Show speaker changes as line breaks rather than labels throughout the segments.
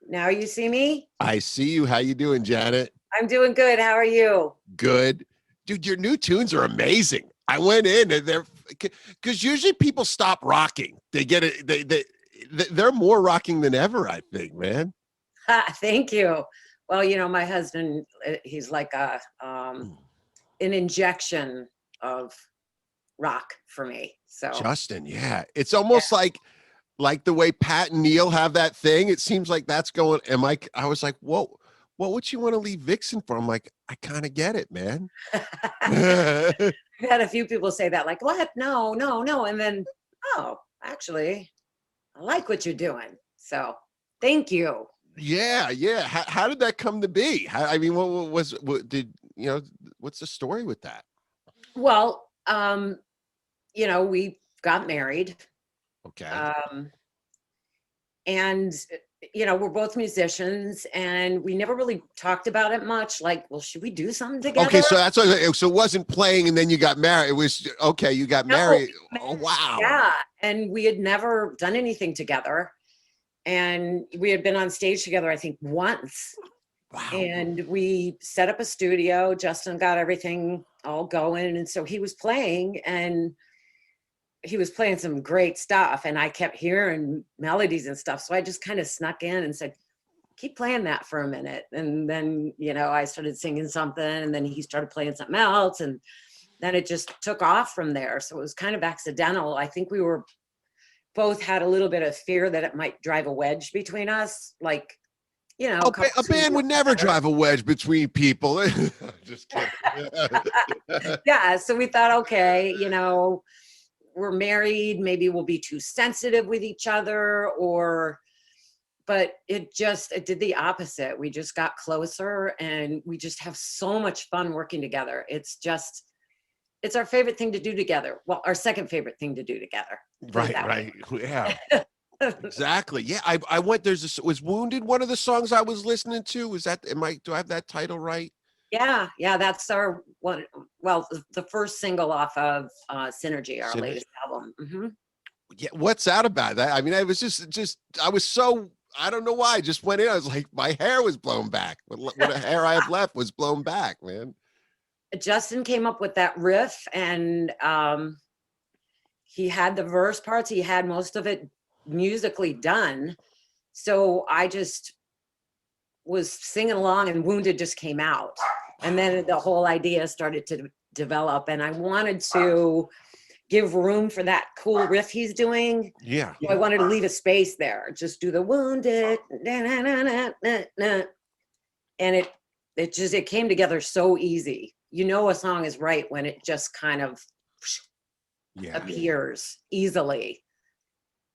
Now you see me?
I see you. How you doing, Janet?
I'm doing good. How are you?
Good. Dude, your new tunes are amazing. I went in and they're because usually people stop rocking. They get it. They're more rocking than ever, I think, man.
Thank you. Well, my husband, he's like an injection of rock for me. So,
Justin, yeah. It's
yeah.
almost like the way Pat and Neil have that thing. It seems like that's going. I was like, whoa, what would you want to leave Vixen for? I'm like, I kind of get it, man.
I've had a few people say that, like, what? No, no, no. And then, oh, actually, I like what you're doing. So, thank you.
Yeah, yeah. How did that come to be? I mean, what did what's the story with that?
Well, we got married.
Okay.
Um, and we're both musicians and we never really talked about it much, like, well, should we do something
Okay,
together?
so that's what, so it wasn't playing and then you got married. It was okay, you got
No,
married. Oh wow.
yeah, and we had never done anything together, and we had been on stage together, I think, once.
Wow.
And we set up a studio. Justin got everything all going, and so he was playing, and he was playing some great stuff, and I kept hearing melodies and stuff, so I just kind of snuck in and said, keep playing that for a minute. And then, I started singing something, and then he started playing something else, and then it just took off from there. So it was kind of accidental. I think we were both had a little bit of fear that it might drive a wedge between us, like,
A, a
couples who
band
work
would never
together.
drive a wedge between people. Just kidding.
Yeah, so we thought, okay, we're married, maybe we'll be too sensitive with each other, but it did the opposite. We just got closer, and we just have so much fun working together. It's our favorite thing to do together. Well, our second favorite thing to do together. Put it
Right,
that
right. Yeah.
way.
Exactly. Yeah, I went. Was Wounded one of the songs I was listening to? Was that? Do I have that title right?
Yeah, that's our one. Well, the first single off of Synergy, our
Synergy.
latest album.
Yeah. What's that about? That I mean, I was just I was so I don't know why. I just went in. I was like, my hair was blown back. What a hair I have left was blown back, man.
Justin came up with that riff, and he had the verse parts. He had most of it musically done. So I just was singing along, and Wounded just came out. And then the whole idea started to develop, and I wanted to give room for that cool riff he's doing.
Yeah.
So I wanted to leave a space there, just do the Wounded, na, na, na, na, na, na. And it came together so easy. A song is right when it just kind of appears easily.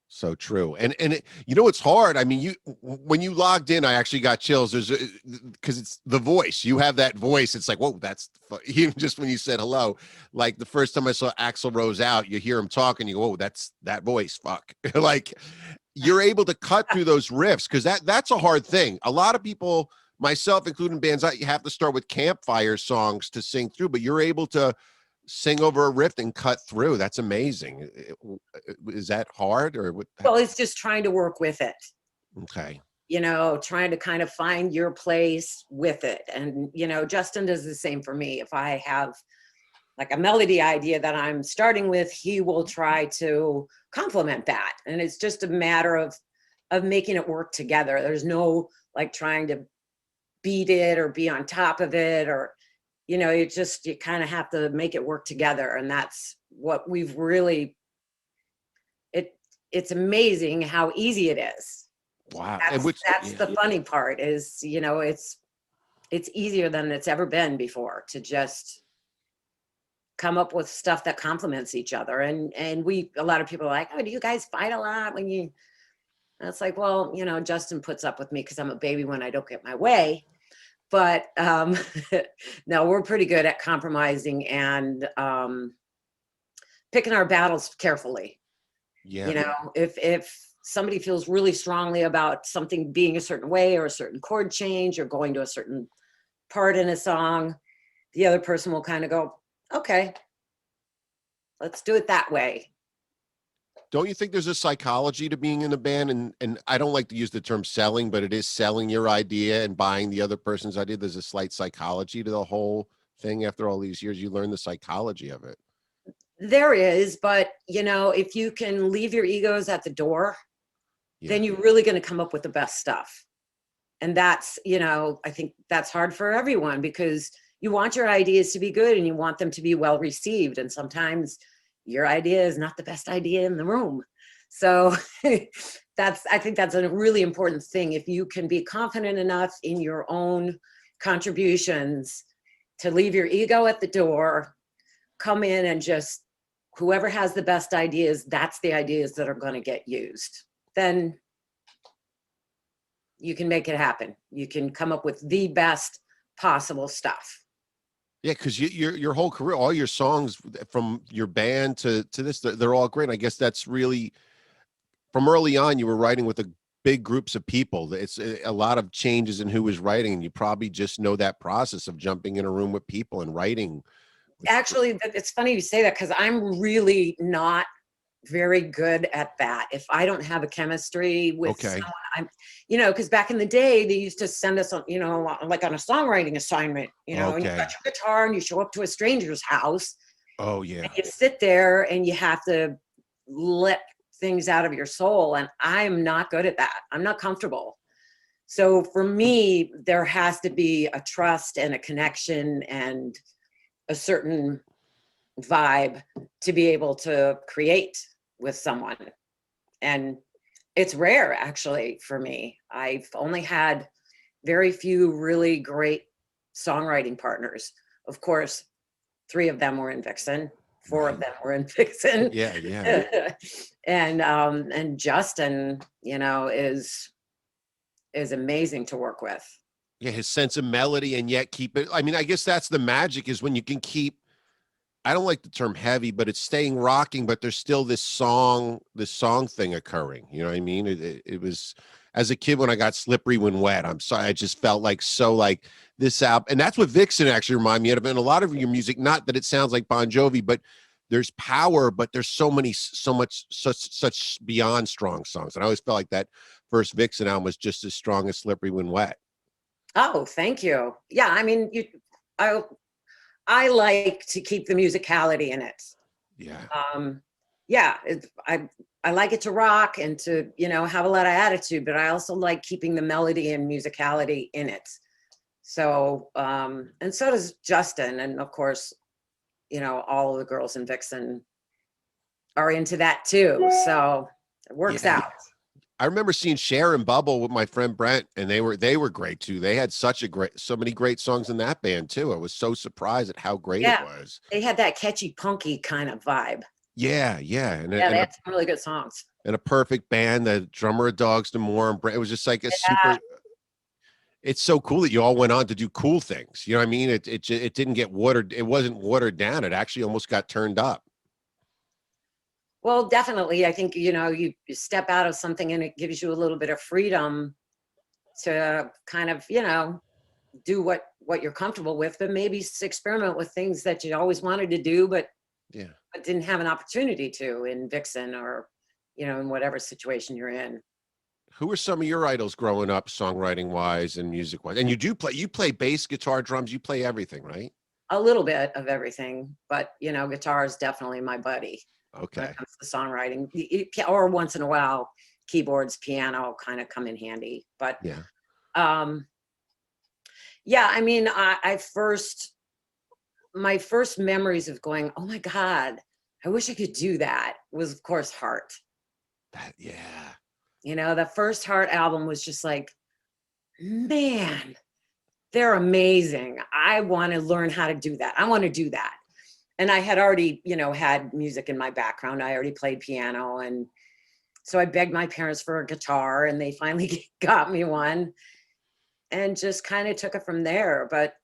So true. And it's hard. I mean, when you logged in, I actually got chills. Because it's the voice. You have that voice. It's like, whoa, that's even just when you said hello. Like the first time I saw Axl Rose out, you hear him talking, you go, oh, that's that voice. Fuck. Like you're able to cut through those riffs because that's a hard thing. A lot of people, myself including bands, you have to start with campfire songs to sing through, but you're able to sing over a riff and cut through. That's amazing. Is that hard or what?
Well, it's just trying to work with it.
Okay.
Trying to kind of find your place with it. And, Justin does the same for me. If I have like a melody idea that I'm starting with, he will try to complement that. And it's just a matter of making it work together. There's no like trying to beat it or be on top of it, or you kind of have to make it work together. And that's what we've really, it's amazing how easy it is.
Wow.
That's the funny part is, it's easier than it's ever been before to just come up with stuff that complements each other. And a lot of people are like, oh, do you guys fight a lot when you, and it's like, well, Justin puts up with me because I'm a baby when I don't get my way. But no, we're pretty good at compromising and picking our battles carefully.
Yeah.
If somebody feels really strongly about something being a certain way or a certain chord change or going to a certain part in a song, the other person will kind of go, okay, let's do it that way.
Don't you think there's a psychology to being in a band? And I don't like to use the term selling, but it is selling your idea and buying the other person's idea. There's a slight psychology to the whole thing. After all these years, you learn the psychology of it.
There is, but if you can leave your egos at the door,
Yeah.
then you're really going to come up with the best stuff. And that's, I think that's hard for everyone, because you want your ideas to be good and you want them to be well received. And sometimes your idea is not the best idea in the room. So I think that's a really important thing. If you can be confident enough in your own contributions to leave your ego at the door, come in and just, whoever has the best ideas, that's the ideas that are going to get used. Then you can make it happen. You can come up with the best possible stuff.
Yeah, because your whole career, all your songs from your band to this, they're all great. I guess that's really, from early on, you were writing with big groups of people. It's a lot of changes in who was writing, and you probably just know that process of jumping in a room with people and writing.
Actually, it's funny you say that, because I'm really not very good at that. If I don't have a chemistry with someone, because back in the day, they used to send us on, like on a songwriting assignment, and you got your guitar and you show up to a stranger's house.
Oh yeah.
And you sit there and you have to let things out of your soul. And I'm not good at that. I'm not comfortable. So for me, there has to be a trust and a connection and a certain vibe to be able to create with someone. And it's rare, actually, for me. I've only had very few really great songwriting partners. Of course, 3 of them were in Vixen, 4 of them were in Vixen.
Yeah.
And Justin, is amazing to work with.
Yeah, his sense of melody, and yet keep it. I mean, I guess that's the magic, is when you can keep, I don't like the term heavy, but it's staying rocking, but there's still this song thing occurring. You know what I mean? It was, as a kid, when I got Slippery When Wet, I'm sorry, I just felt like this album, and that's what Vixen actually reminded me of. And a lot of your music, not that it sounds like Bon Jovi, but there's power, but there's such beyond strong songs. And I always felt like that first Vixen album was just as strong as Slippery When Wet.
Oh, thank you. Yeah, I mean, I like to keep the musicality in it.
Yeah.
I like it to rock and to, have a lot of attitude, but I also like keeping the melody and musicality in it. So, and so does Justin. And of course, all of the girls in Vixen are into that too. So it works out.
I remember seeing Cher and Bubble with my friend Brent, and they were great too. They had so many great songs in that band too. I was so surprised at how great it was.
They had that catchy, punky kind of vibe.
Yeah.
They had some really good songs.
And A Perfect Band, the drummer of Dogs D'Amour, and Brent. It was just like a super. It's so cool that you all went on to do cool things. You know what I mean? It didn't get watered. It wasn't watered down. It actually almost got turned up.
Well, definitely. I think, you step out of something and it gives you a little bit of freedom to kind of, do what you're comfortable with, but maybe experiment with things that you always wanted to do, but didn't have an opportunity to in Vixen or, in whatever situation you're in.
Who are some of your idols growing up, songwriting wise and music wise? And you play bass, guitar, drums, you play everything, right?
A little bit of everything, but guitar is definitely my buddy.
Okay.
When it comes to songwriting, or once in a while, keyboards, piano kind of come in handy. But I mean, my first memories of going, oh my God, I wish I could do that, was of course Heart. The first Heart album was just like, man, they're amazing. I want to learn how to do that. I want to do that. And I had already, had music in my background. I already played piano. And so I begged my parents for a guitar, and they finally got me one and just kind of took it from there. But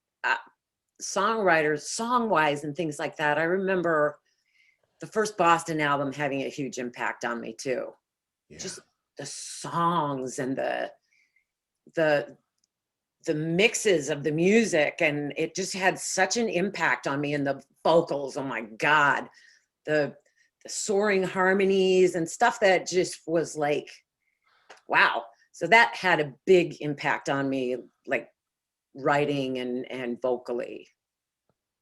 songwriters, song-wise and things like that, I remember the first Boston album having a huge impact on me too. Just the songs and the mixes of the music, and it just had such an impact on me. And the vocals, oh my God, the soaring harmonies and stuff that just was like, wow. So that had a big impact on me, like writing and vocally.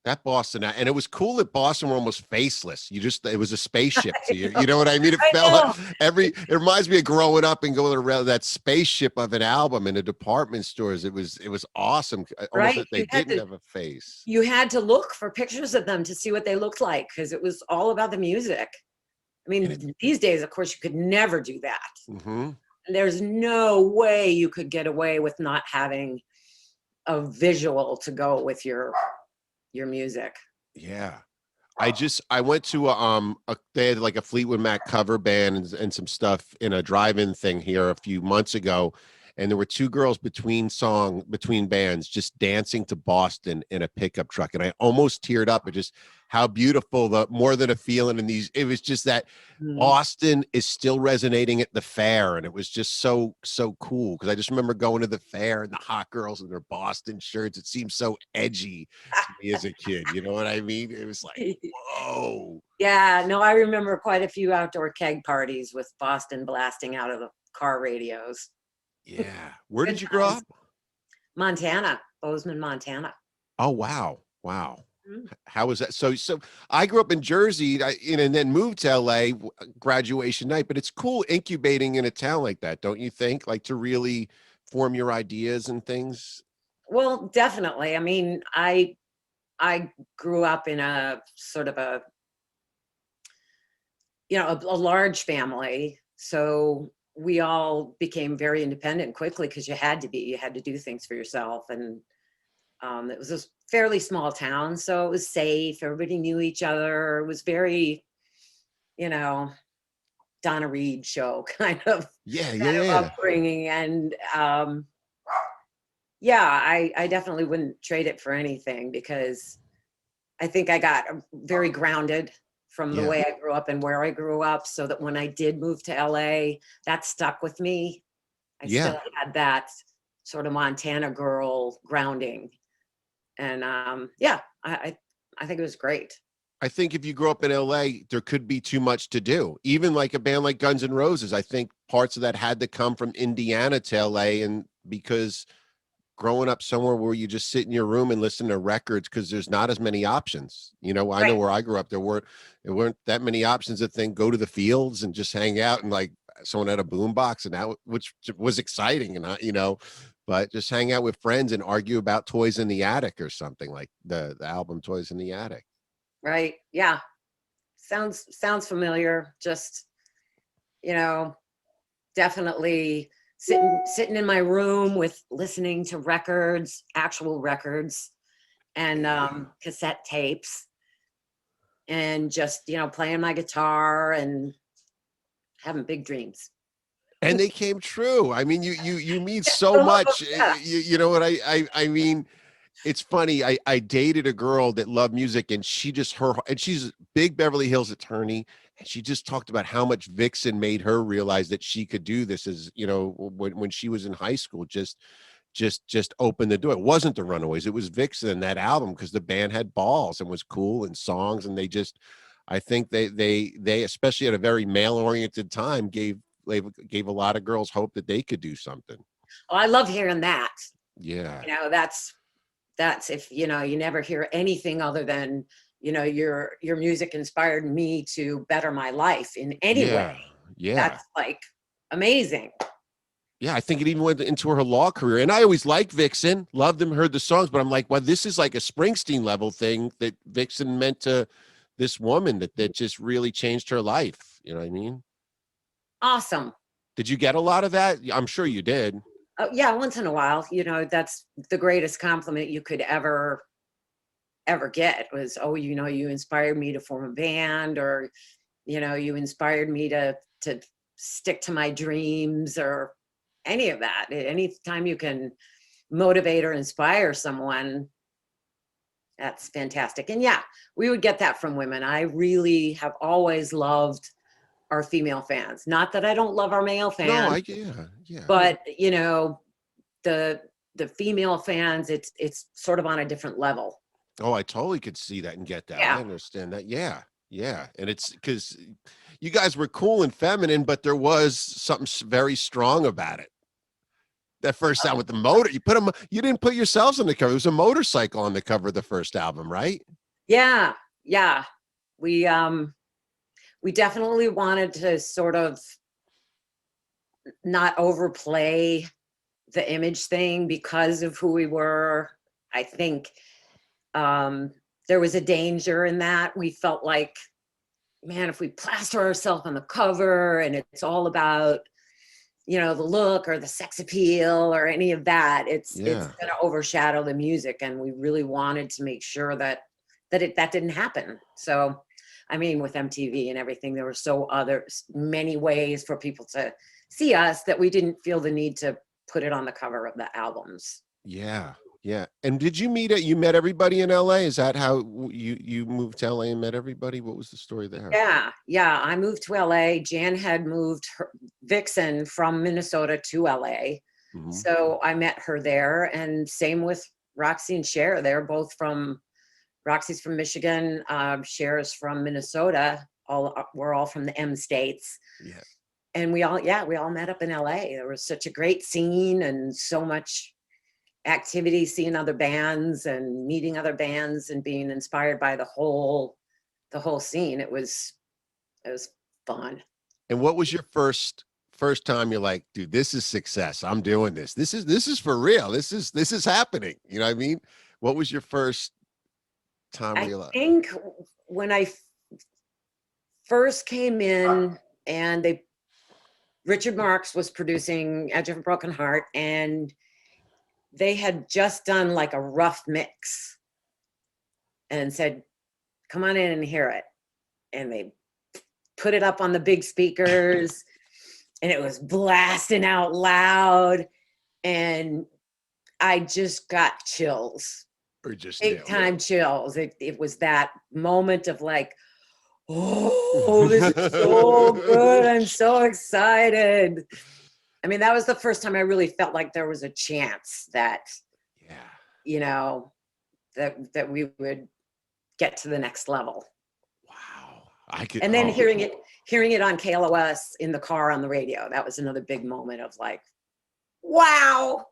That Boston, and it was cool that Boston were almost faceless. It was a spaceship to you.
I
You know what I mean? It felt like
know.
it reminds me of growing up and going around that spaceship of an album in the department stores. It was awesome. Almost
Right.
that they didn't have a face.
You had to look for pictures of them to see what they looked like because it was all about the music. I
And it,
mean, these days, of course, you could never do that.
mm-hmm.
There's no way you could get away with not having a visual to go with your music.
Yeah. I went to they had like a Fleetwood Mac cover band and some stuff in a drive-in thing here a few months ago, and there were two girls between bands just dancing to Boston in a pickup truck, and I almost teared up at just how beautiful, the more than a feeling, and these, it was just that
Mm.
Boston is still resonating at the fair, and it was just so cool because I just remember going to the fair and the hot girls in their Boston shirts. It seemed so edgy to me as a kid. You know what I mean? It was like, whoa.
Yeah, no, I remember quite a few outdoor keg parties with Boston blasting out of the car radios.
Yeah. Where
Good
did you grow
times.
up?
Montana, Bozeman, Montana.
Oh, wow. Wow.
Mm.
How was that? So I grew up in Jersey, and then moved to LA graduation night, but it's cool incubating in a town like that, don't you think? Like to really form your ideas and things.
Well, definitely. I mean, I grew up in a sort of a, a large family. So we all became very independent quickly because you had to be. You had to do things for yourself. And it was a fairly small town, so it was safe. Everybody knew each other. It was very, you know, Donna Reed show kind of
Yeah, yeah, yeah.
upbringing. And yeah, I definitely wouldn't trade it for anything because I think I got very grounded from the
Yeah.
way I grew up and where I grew up, so that when I did move to LA, that stuck with me. I
Yeah.
still had that sort of Montana girl grounding. And yeah, I think it was great.
I think if you grow up in LA, there could be too much to do. Even like a band like Guns N' Roses, I think parts of that had to come from Indiana to LA, and because growing up somewhere where you just sit in your room and listen to records because there's not as many options. You know, I know
Right.
where I grew up, there weren't that many options to think go to the fields and just hang out, and like someone had a boombox, and that which was exciting, and but just hang out with friends and argue about Toys in the Attic or something like the album Toys in the Attic.
Right. Yeah. Sounds familiar. Just, you know, definitely sitting in my room with listening to records, actual records, and
Yeah.
cassette tapes, and just, playing my guitar and having big dreams.
And they came true. I mean, you mean so
Some of them,
much.
yeah.
You know what I mean? It's funny. I dated a girl that loved music, and she's a big Beverly Hills attorney, and she just talked about how much Vixen made her realize that she could do this, as when she was in high school. Just opened the door. It wasn't the Runaways, it was Vixen and that album, because the band had balls and was cool and songs, and I think they especially at a very male oriented time gave a lot of girls hope that they could do something.
Oh, I love hearing that.
Yeah.
That's if you never hear anything other than your music inspired me to better my life in any way.
Yeah. Yeah.
That's like amazing.
Yeah, I think it even went into her law career. And I always liked Vixen, loved them, heard the songs, but I'm like, well, this is like a Springsteen level thing that Vixen meant to this woman that just really changed her life. You know what I mean?
Awesome.
Did you get a lot of that? I'm sure you did.
Yeah, once in a while, that's the greatest compliment you could ever get was, oh, you inspired me to form a band, or you inspired me to stick to my dreams, or any of that. Anytime you can motivate or inspire someone, that's fantastic. And yeah, we would get that from women. I really have always loved our female fans. Not that I don't love our male
No,
fans,
yeah.
but the female fans, it's sort of on a different level.
Oh, I totally could see that and get that.
Yeah.
I understand that. Yeah. Yeah, and it's because you guys were cool and feminine, but there was something very strong about it. That first sound with the motor, you didn't put yourselves on the cover. It was a motorcycle on the cover of the first album, right?
Yeah, yeah. We um we definitely wanted to sort of not overplay the image thing because of who we were. I think um there was a danger in that. We felt like, man, if we plaster ourselves on the cover and it's all about, the look or the sex appeal or any of that, it's
Yeah.
going to overshadow the music, and we really wanted to make sure that didn't happen. So I mean, with MTV and everything, there were many ways for people to see us that we didn't feel the need to put it on the cover of the albums.
Yeah. Yeah. And did you met everybody in LA? Is that how you moved to LA and met everybody? What was the story there?
Yeah, yeah. I moved to LA. Jan had moved Vixen from Minnesota to LA.
Mhm.
So I met her there. And same with Roxy and Cher. They're both Roxy's from Michigan, Cher's from Minnesota. We're all from the M states.
Yeah.
And we all met up in LA. There was such a great scene and so much activity, seeing other bands and meeting other bands and being inspired by the whole scene. It was fun.
And what was your first time you're like, dude, this is success. I'm doing this. This is for real. This is happening. You know what I mean? What was your first time where
I
you're like,
think when I first came in, and Richard Marx was producing Edge of a Broken Heart, and they had just done like a rough mix and said, come on in and hear it. And they put it up on the big speakers and it was blasting out loud. And I just got chills,
or just
big
new?
time chills. It was that moment of like, oh, this is so good. I'm so excited. I mean, that was the first time I really felt like there was a chance that,
Yeah.
you know, that we would get to the next level.
Wow. I could,
And then
oh,
hearing it on KLOS in the car on the radio, that was another big moment of like, wow,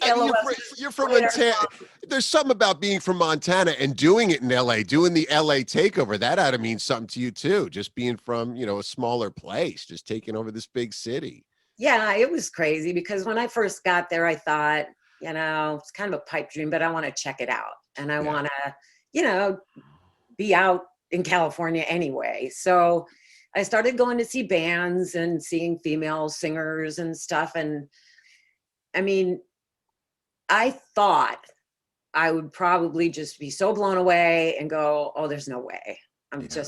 I mean,
KLOS
you're from
played our
Montana.
song.
There's something about being from Montana and doing it in LA, doing the LA takeover. That ought to mean something to you too. Just being from, a smaller place, just taking over this big city.
Yeah, it was crazy because when I first got there, I thought, it's kind of a pipe dream, but I want to check it out. And I
Yeah.
want to, be out in California anyway. So I started going to see bands and seeing female singers and stuff. And I mean, I thought I would probably just be so blown away and go, oh, there's no way.
Yeah.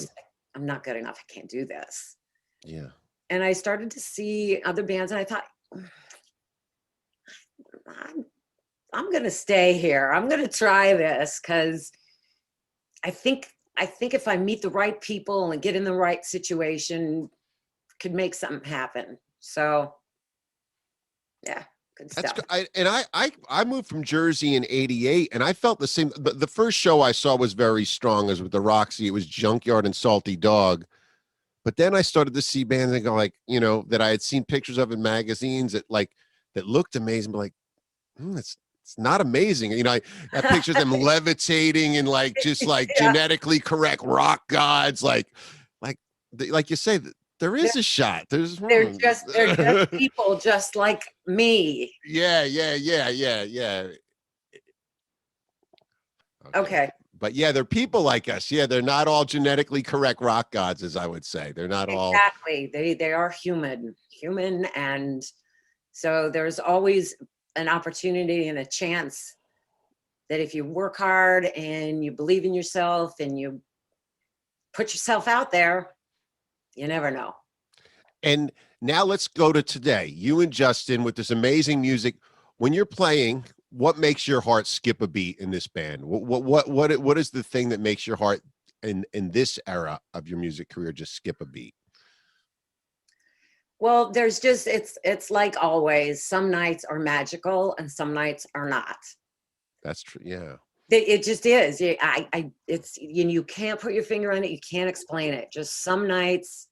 I'm not good enough. I can't do this.
Yeah.
And I started to see other bands and I thought, I'm, I'm going to stay here. I'm going to try this because I think if I meet the right people and get in the right situation, could make something happen. So yeah, good
That's
stuff.
good. I moved from Jersey in '88, and I felt the same. But the first show I saw was very strong, as with the Roxy. It was Junkyard and Salty Dog. But then I started to see bands and go like, that I had seen pictures of in magazines that looked amazing, but like, it's not amazing. I got pictures of them levitating and just like
Yeah,
genetically correct rock gods, like you say, there is a shot. There's
they're just people just like me.
yeah, yeah, yeah, yeah, yeah. Okay.
Okay,
But yeah, they're people like us. Yeah, they're not all genetically correct rock gods, as I would say. They're not all.
exactly. They are human, and so there's always an opportunity and a chance that if you work hard and you believe in yourself and you put yourself out there, you never know.
And now let's go to today. You and Justin with this amazing music. When you're playing, what makes your heart skip a beat in this band? What is the thing that makes your heart in this era of your music career just skip a beat?
Well, it's like always. Some nights are magical and some nights are not.
That's true. Yeah.
It just is. It's, you can't put your finger on it. You can't explain it. Just some nights,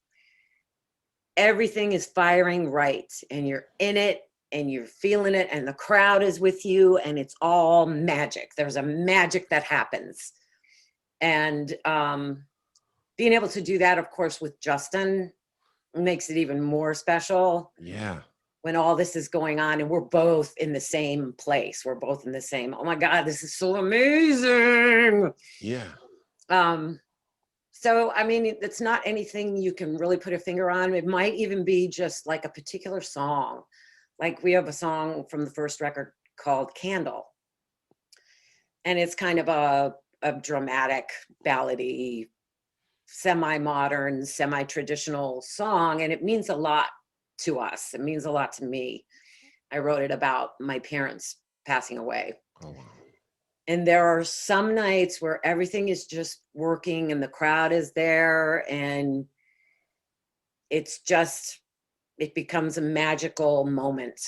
everything is firing right, and you're in it, and you're feeling it, and the crowd is with you, and it's all magic. There's a magic that happens. And being able to do that, of course, with Justin makes it even more special.
Yeah.
When all this is going on and we're both in the same place, we're both in the same, oh my God, this is so amazing.
Yeah.
So, I mean, it's not anything you can really put a finger on. It might even be just like a particular song. Like we have a song from the first record called Candle. And it's kind of a dramatic, ballady, semi-modern, semi-traditional song. And it means a lot to us. It means a lot to me. I wrote it about my parents passing away.
Oh, wow.
And there are some nights where everything is just working and the crowd is there, and it's just, it becomes a magical moment.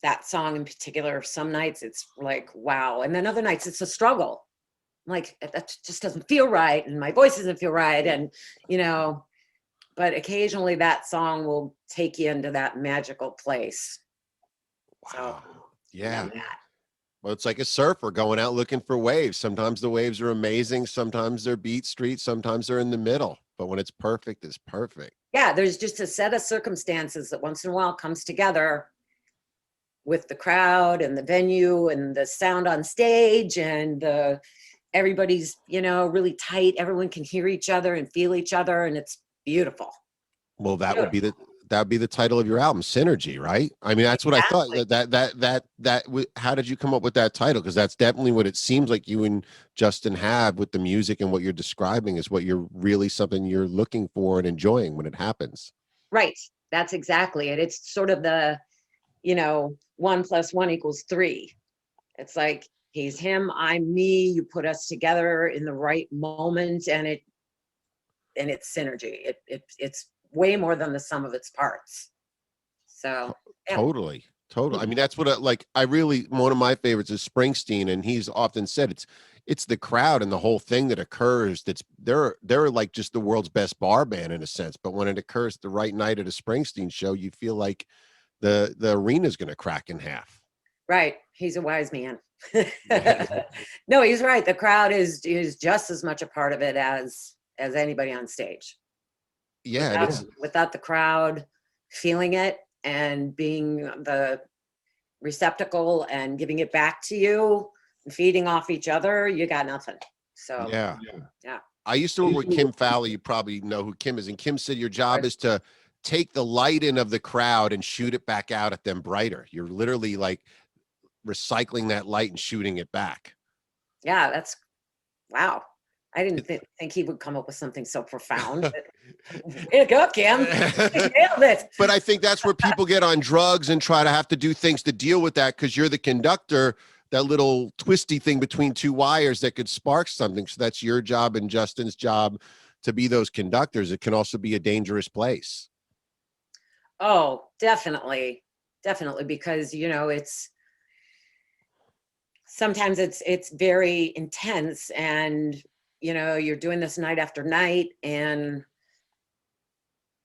That song in particular, some nights it's like, wow. And then other nights it's a struggle. Like, that just doesn't feel right. And my voice doesn't feel right. And, but occasionally that song will take you into that magical place.
Wow.
So,
Yeah. Well, it's like a surfer going out looking for waves. Sometimes the waves are amazing. Sometimes they're beat street. Sometimes they're in the middle. But when it's perfect, it's perfect.
Yeah, there's just a set of circumstances that once in a while comes together with the crowd and the venue and the sound on stage, and everybody's, really tight. Everyone can hear each other and feel each other, and it's beautiful.
Well, that would be the title of your album, Synergy, right? I mean, that's what I thought. How did you come up with that title? Because that's definitely what it seems like you and Justin have with the music, and what you're describing is what you're really something you're looking for and enjoying when it happens.
Right. That's exactly it. It's sort of the, 1 + 1 = 3. It's like, he's him, I'm me. You put us together in the right moment, and it's synergy. It's way more than the sum of its parts. So yeah.
Totally. I mean, that's what one of my favorites is Springsteen, and he's often said it's the crowd and the whole thing that occurs. They're like just the world's best bar band in a sense, but when it occurs the right night at a Springsteen show, you feel like the arena's going to crack in half.
Right. He's a wise man. No, he's right. The crowd is just as much a part of it as anybody on stage.
Yeah.
Without the crowd feeling it and being the receptacle and giving it back to you and feeding off each other, you got nothing. So
yeah.
Yeah.
I used to work with Kim Fowler. You probably know who Kim is. And Kim said your job is to take the light in of the crowd and shoot it back out at them brighter. You're literally like recycling that light and shooting it back.
Yeah, that's wow. I didn't think he would come up with something so profound. Way to go, Kim. Nailed it.
But I think that's where people get on drugs and try to have to do things to deal with that, because you're the conductor, that little twisty thing between two wires that could spark something. So that's your job and Justin's job, to be those conductors. It can also be a dangerous place.
Oh, definitely. Definitely. Because, it's sometimes it's very intense, and, you're doing this night after night, and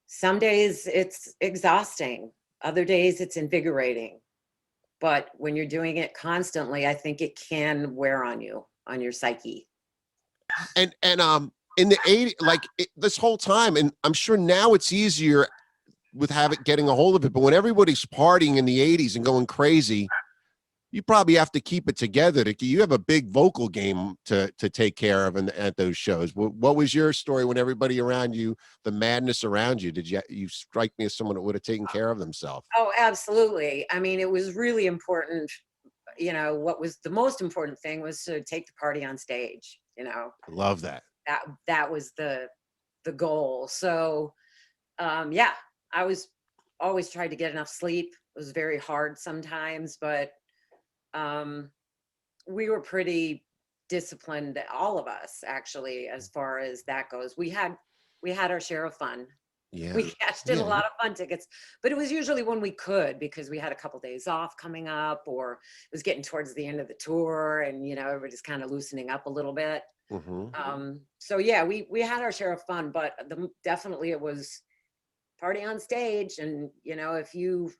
some days it's exhausting. Other days it's invigorating. But when you're doing it constantly, I think it can wear on you, on your psyche.
And in the 80s, this whole time, and I'm sure now it's easier with getting a hold of it, but when everybody's partying in the 80s and going crazy, you probably have to keep it together. You have a big vocal game to take care of at those shows. What was your story when everybody around you, the madness around you, you strike me as someone that would have taken care of themselves?
Oh, absolutely. I mean, it was really important. What was the most important thing was to take the party on stage.
I love that.
That was the goal. So, yeah, I was always tried to get enough sleep. It was very hard sometimes, but we were pretty disciplined, all of us, actually, as far as that goes. We had our share of fun.
Yeah.
We cashed in a
Yeah.
lot of fun tickets, but it was usually when we could because we had a couple days off coming up, or it was getting towards the end of the tour, and everybody's kind of loosening up a little bit.
Hmm.
So yeah, we had our share of fun, but definitely it was party on stage, and if you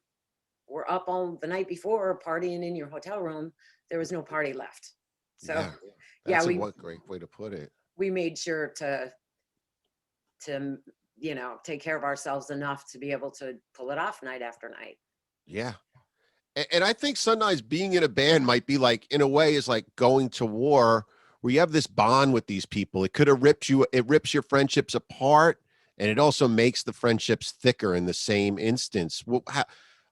were up all the night before partying in your hotel room, there was no party left. So
Yeah.
yeah,
That's a
we
what great way to put it.
we made sure to take care of ourselves enough to be able to pull it off night after night.
Yeah. And I think sometimes being in a band might be like, in a way, is like going to war, where you have this bond with these people. It could have ripped you, it rips your friendships apart, and it also makes the friendships thicker in the same instance. Well,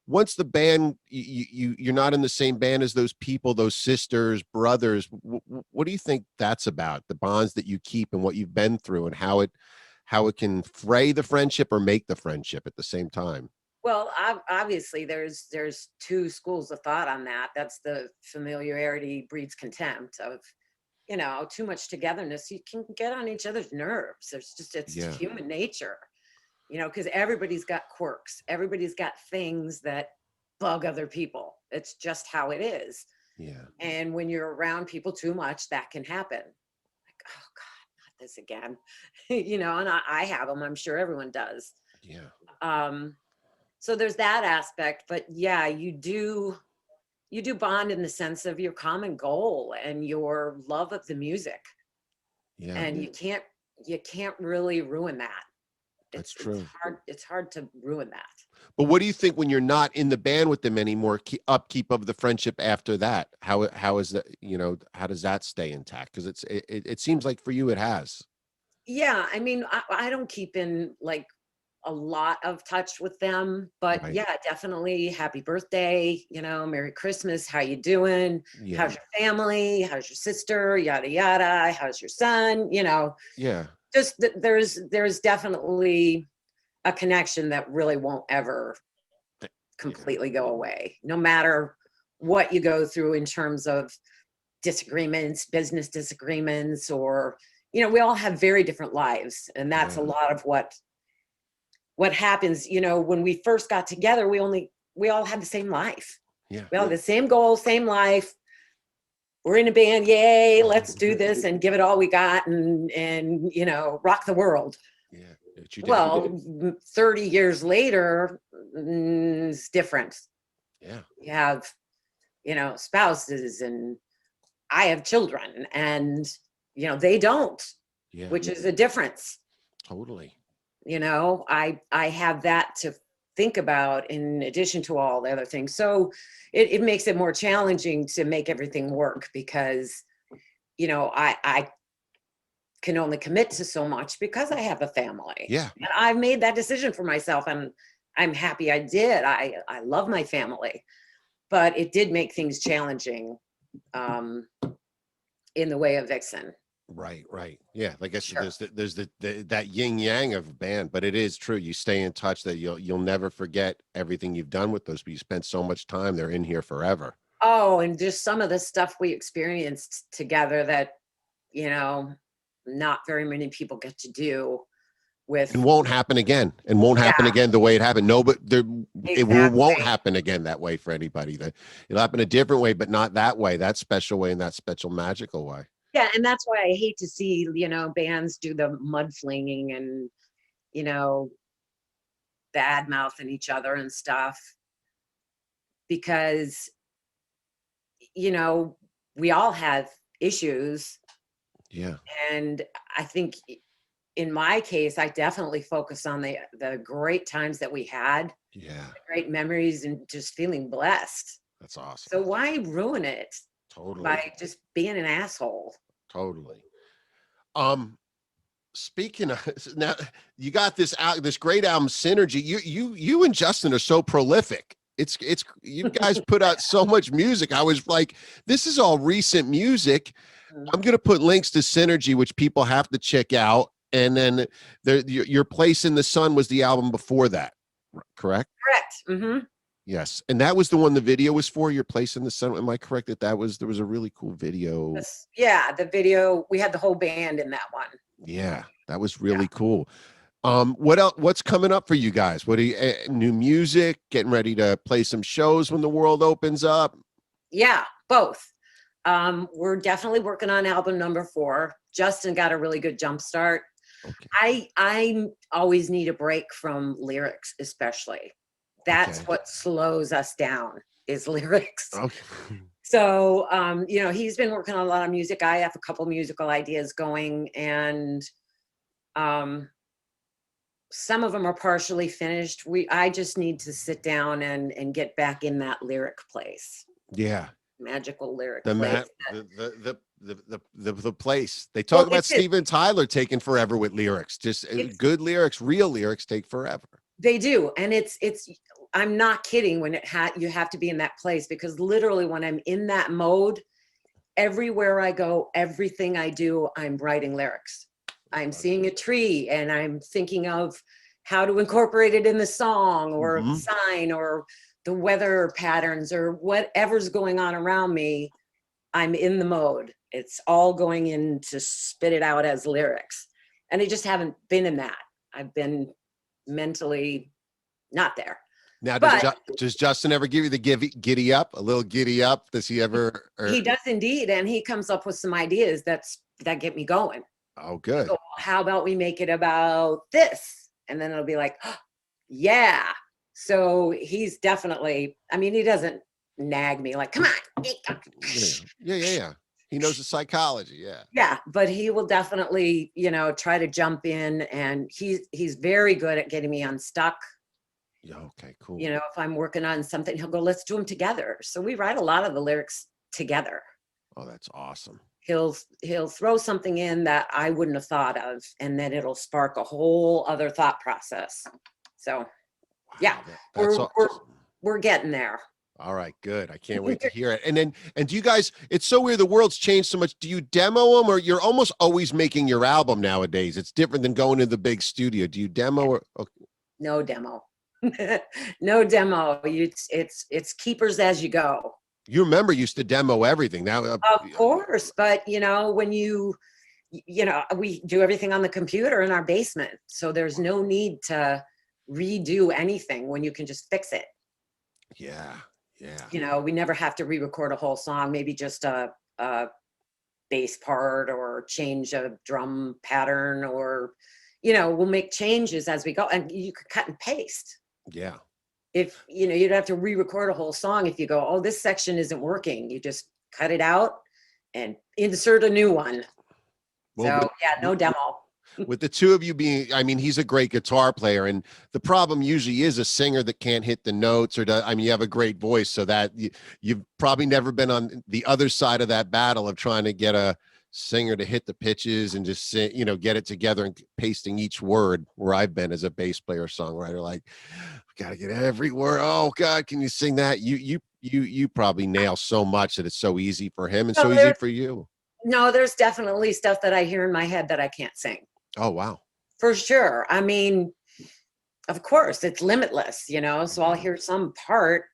once the band, you're not in the same band as those people, those sisters, brothers. What do you think that's about? The bonds that you keep and what you've been through, and how it can fray the friendship or make the friendship at the same time.
Well, obviously, there's two schools of thought on that. That's the familiarity breeds contempt of, too much togetherness. You can get on each other's nerves. It's
Yeah.
human nature, because everybody's got quirks. Everybody's got things that bug other people. It's just how it is.
Yeah.
And when you're around people too much, that can happen. Like, oh God, not this again. And I have them. I'm sure everyone does.
Yeah.
So there's that aspect, but yeah, you do bond in the sense of your common goal and your love of the music,
Yeah.
and you can't really ruin that.
That's
It's
true.
hard to ruin that.
But what do you think when you're not in the band with them anymore? Upkeep of the friendship after that. How is that? How does that stay intact? Because it seems like for you it has.
Yeah, I mean, I don't keep in like a lot of touch with them, but
Right.
yeah, definitely happy birthday, Merry Christmas, how you doing?
Yeah.
How's your family? How's your sister? Yada yada. How's your son?
Yeah.
Just there's definitely a connection that really won't ever
Yeah.
completely go away, no matter what you go through in terms of disagreements, business disagreements, or we all have very different lives, and that's a
Yeah.
lot of what happens. When we first got together, we all had the same life.
Yeah.
We all had the same goal, same life. We're in a band, yay, let's do this and give it all we got, and rock the world.
Yeah. But you didn't.
Well, 30 years later, it's different.
Yeah.
You have spouses, and I have children, and they don't,
Yeah.
which is a difference.
Totally.
I have that to think about in addition to all the other things. So it makes it more challenging to make everything work, because I can only commit to so much because I have a family.
Yeah.
And I've made that decision for myself, and I'm happy I did. I love my family, but it did make things challenging in the way of Vixen.
Right, right. Yeah, like I said,
Sure.
there's that yin yang of band, but it is true. You stay in touch, that you'll never forget everything you've done with those people. You spent so much time. They're in here forever.
Oh, and just some of the stuff we experienced together that, not very many people get to do with.
And won't happen again. And won't happen
Yeah,
again the way it happened. No, but won't
exactly.
happen again that way for anybody. That it'll happen a different way, but not that way. That special way, and that special magical way.
Yeah, and that's why I hate to see, bands do the mudslinging and, you know, bad mouthing each other and stuff, because, you know, we all have issues.
Yeah.
And I think in my case, I definitely focus on the great times that we had,
Yeah.
great memories, and just feeling blessed.
That's awesome.
So why ruin it
Totally.
by just being an asshole?
Totally. Speaking of now, you got this great album, Synergy. You and Justin are so prolific. It's you guys put out so much music. I was like, this is all recent music.
Mm.
I'm gonna put links to Synergy, which people have to check out. And then your Place in the Sun was the album before that, correct?
Correct. Mm-hmm.
Yes, and that was the one the video was for. Your Place in the Sun. Am I correct that there was a really cool video?
Yeah, the video, we had the whole band in that one.
Yeah, that was really cool. What else? What's coming up for you guys? What are you, new music? Getting ready to play some shows when the world opens up?
Yeah, both. We're definitely working on album number 4. Justin got a really good jump start.
Okay.
I always need a break from lyrics, especially. That's
Okay.
what slows us down is lyrics.
Okay.
So, he's been working on a lot of music. I have a couple musical ideas going, and um, some of them are partially finished. I just need to sit down and get back in that lyric place,
Yeah.
magical lyric
The
place.
map, the place. They
Well,
talk about
it's it.
Steven Tyler taking forever with lyrics. Just
It's
good lyrics, real lyrics take forever.
They do, and it's. I'm not kidding when you have to be in that place, because literally when I'm in that mode, everywhere I go, everything I do, I'm writing lyrics. I'm seeing a tree and I'm thinking of how to incorporate it in the song or the
Mm-hmm.
sign or the weather patterns or whatever's going on around me. I'm in the mode. It's all going in to spit it out as lyrics. And I just haven't been in that. I've been mentally not there.
Now,
But
does Justin ever give you the giddy up? A little giddy up? Does he ever?
he does indeed, and he comes up with some ideas that get me going.
Oh, good.
So how about we make it about this? And then it'll be like, oh, yeah. So he's definitely, I mean, he doesn't nag me like, come on.
Yeah. He knows the psychology. Yeah.
Yeah, but he will definitely, try to jump in, and he's very good at getting me unstuck.
Yeah. Okay, cool.
If I'm working on something, he'll go, let's do them together. So we write a lot of the lyrics together.
Oh, that's awesome.
He'll throw something in that I wouldn't have thought of, and then it'll spark a whole other thought process. So yeah, we're getting there.
All right, good. I can't wait to hear it. And do you guys, it's so weird. The world's changed so much. Do you demo them, or you're almost always making your album nowadays? It's different than going to the big studio. Do you demo or? Okay.
No demo. No demo. It's keepers as you go.
You remember used to demo everything. Now,
of course, but when we do everything on the computer in our basement, so there's no need to redo anything when you can just fix it.
Yeah.
We never have to re-record a whole song, maybe just a bass part or change a drum pattern, or we'll make changes as we go, and you could cut and paste.
Yeah.
If you'd have to re-record a whole song if you go, oh, this section isn't working. You just cut it out and insert a new one. Well, so yeah, no demo.
With the two of you being, I mean, he's a great guitar player, and the problem usually is a singer that can't hit the notes, or you have a great voice, so that you've probably never been on the other side of that battle of trying to get a singer to hit the pitches and just sing, get it together and pasting each word, where I've been as a bass player, songwriter, like, got to get every word. Oh God, can you sing that? You probably nail so much that it's so easy for him and so easy for you.
No, there's definitely stuff that I hear in my head that I can't sing.
Oh, wow.
For sure. I mean, of course, it's limitless, so I'll hear some part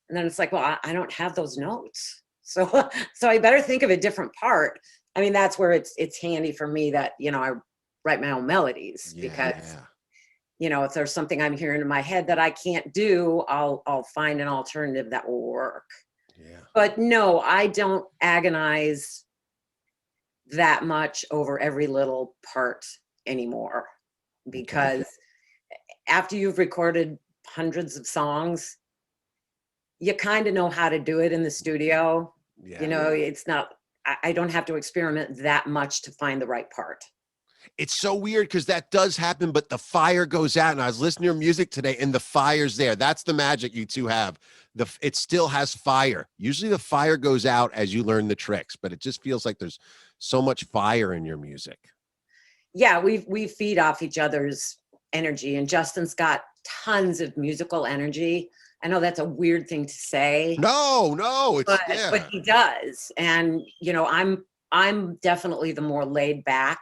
and then it's like, well, I don't have those notes. So I better think of a different part. I mean, that's where it's handy for me that, I write my own melodies, because if there's something I'm hearing in my head that I can't do, I'll find an alternative that will work. Yeah. But no, I don't agonize that much over every little part anymore, because after you've recorded hundreds of songs, you kind of know how to do it in the studio. Yeah. It's not, I don't have to experiment that much to find the right part.
It's so weird because that does happen, but the fire goes out. And I was listening to your music today, and the fire's there. That's the magic you two have. It still has fire. Usually the fire goes out as you learn the tricks, but it just feels like there's so much fire in your music. Yeah,
we feed off each other's energy, and Justin's got tons of musical energy. I know that's a weird thing to say.
No,
but he does, and I'm definitely the more laid back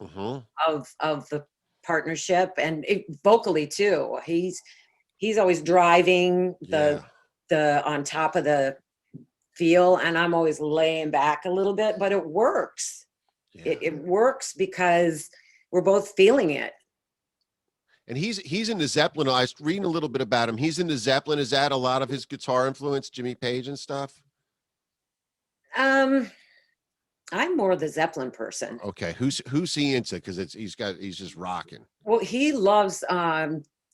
of the partnership, and vocally too. He's always driving the on top of the feel, and I'm always laying back a little bit, but it works. It works because we're both feeling it.
And he's into Zeppelin. I was reading a little bit about him. He's into Zeppelin. Is that a lot of his guitar influence, Jimmy Page and stuff?
Um, I'm more the Zeppelin person.
Okay, who's he into? Because he's just rocking.
Well, he loves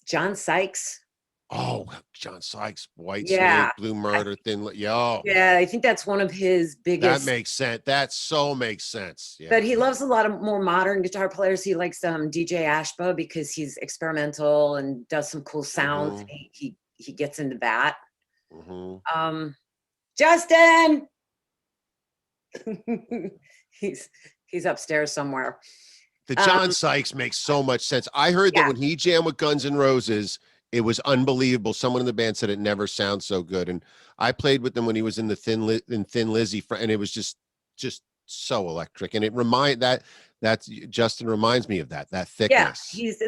John Sykes.
Oh, John Sykes, White
Yeah.
Snake, Blue Murder, Yo,
Yeah, I think that's one of his
that
biggest.
makes sense. That so makes sense. Yeah.
But he loves a lot of more modern guitar players. He likes DJ Ashba because he's experimental and does some cool sounds.
Mhm.
He gets into that.
Mhm.
Justin, he's upstairs somewhere.
The John Sykes makes so much sense. I heard that
Yeah.
when he jammed with Guns N' Roses, it was unbelievable. Someone in the band said it never sounds so good, and I played with him when he was in the Thin Lizzy, and it was just so electric. And that's Justin reminds me of that
Yeah,
thickness.
he's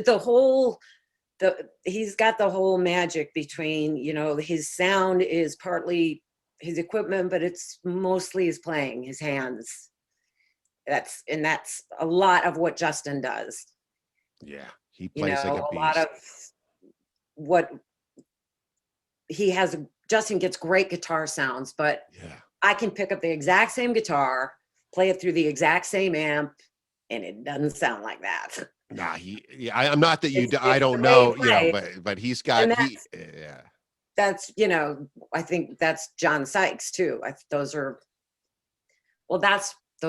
got the whole magic between, his sound is partly his equipment, but it's mostly his playing, his hands. That's a lot of what Justin does.
Yeah, he plays like a beast.
lot of what he has. Justin gets great guitar sounds, but
Yeah.
I can pick up the exact same guitar, play it through the exact same amp, and it doesn't sound like that.
Nah, I'm not that
It's
I don't
the way
know,
he plays.
but he's got
And
yeah.
that's I think that's John Sykes too. Those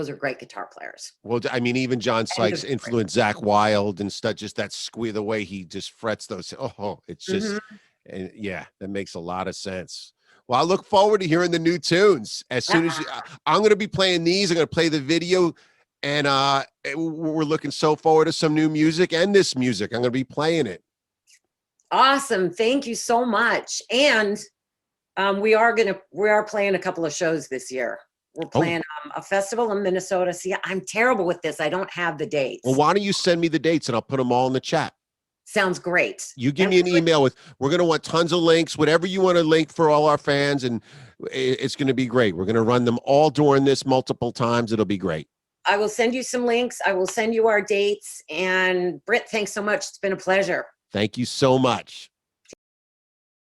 are great guitar players.
Well, I mean, even John Sykes influenced Zach Wilde and stuff. Just that squeal, the way he just frets those. Oh, it's just, and yeah, that makes a lot of sense. Well, I look forward to hearing the new tunes. As soon as I'm going to be playing these, I'm going to play the video, and we're looking so forward to some new music and this music. I'm going to be playing it.
Awesome. Thank you so much. And we are playing a couple of shows this year. We're playing a festival in Minnesota. See, I'm terrible with this. I don't have the dates.
Well, why don't you send me the dates and I'll put them all in the chat.
Sounds great.
You give me an email we're going to want tons of links, whatever you want to link for all our fans. And it's going to be great. We're going to run them all during this multiple times. It'll be great.
I will send you some links. I will send you our dates. And Britt, thanks so much. It's been a pleasure.
Thank you so much.